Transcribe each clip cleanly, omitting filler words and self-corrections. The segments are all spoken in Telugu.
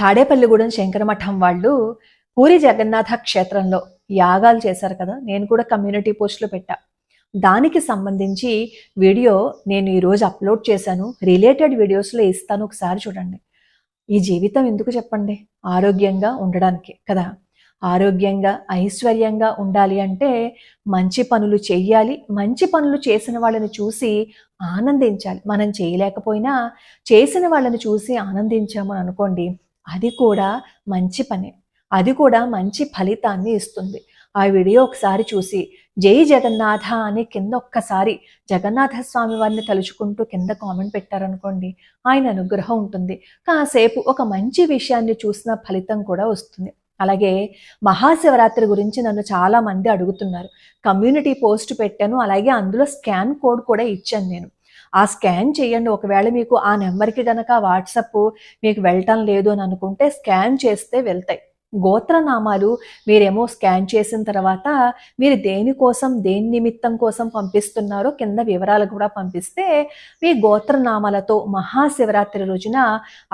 తాడేపల్లిగూడెం శంకరమఠం వాళ్ళు పూరి జగన్నాథ క్షేత్రంలో యాగాలు చేశారు కదా. నేను కూడా కమ్యూనిటీ పోస్టులు పెట్టా. దానికి సంబంధించి వీడియో నేను ఈరోజు అప్లోడ్ చేశాను. రిలేటెడ్ వీడియోస్లో ఇస్తాను, ఒకసారి చూడండి. ఈ జీవితం ఎందుకు చెప్పండి? ఆరోగ్యంగా ఉండడానికి కదా. ఆరోగ్యంగా ఐశ్వర్యంగా ఉండాలి అంటే మంచి పనులు చెయ్యాలి. మంచి పనులు చేసిన వాళ్ళని చూసి ఆనందించాలి. మనం చేయలేకపోయినా చేసిన వాళ్ళని చూసి ఆనందించామని అనుకోండి, అది కూడా మంచి పనే. అది కూడా మంచి ఫలితాన్ని ఇస్తుంది. ఆ వీడియో ఒకసారి చూసి జై జగన్నాథ అని కింద ఒక్కసారి జగన్నాథ స్వామి వారిని తలుచుకుంటూ కింద కామెంట్ పెట్టారనుకోండి, ఆయన అనుగ్రహం ఉంటుంది. కాసేపు ఒక మంచి విషయాన్ని చూసిన ఫలితం కూడా వస్తుంది. అలాగే మహాశివరాత్రి గురించి నన్ను చాలా మంది అడుగుతున్నారు. కమ్యూనిటీ పోస్ట్ పెట్టాను, అలాగే అందులో స్కాన్ కోడ్ కూడా ఇచ్చాను నేను. ఆ స్కాన్ చేయండి. ఒకవేళ మీకు ఆ నెంబర్కి గనక వాట్సాప్ మీకు వెళ్ళటం లేదు అని అనుకుంటే స్కాన్ చేస్తే వెళ్తాయి. గోత్రనామాలు మీరేమో స్కాన్ చేసిన తర్వాత మీరు దేనికోసం దేని నిమిత్తం కోసం పంపిస్తున్నారో కింద వివరాలు కూడా పంపిస్తే మీ గోత్రనామాలతో మహాశివరాత్రి రోజున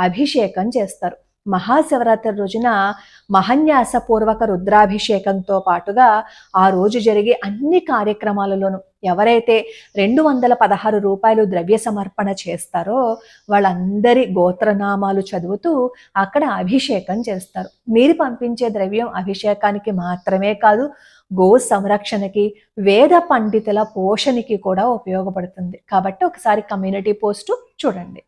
అభిషేకం చేస్తారు. మహాశివరాత్రి రోజున మహన్యాసపూర్వక రుద్రాభిషేకంతో పాటుగా ఆ రోజు జరిగే అన్ని కార్యక్రమాలలోనూ ఎవరైతే 216 రూపాయలు ద్రవ్య సమర్పణ చేస్తారో వాళ్ళందరి గోత్రనామాలు చదువుతూ అక్కడ అభిషేకం చేస్తారు. మీరు పంపించే ద్రవ్యం అభిషేకానికి మాత్రమే కాదు, గో సంరక్షణకి, వేద పండితుల పోషణకి కూడా ఉపయోగపడుతుంది. కాబట్టి ఒకసారి కమ్యూనిటీ పోస్టు చూడండి.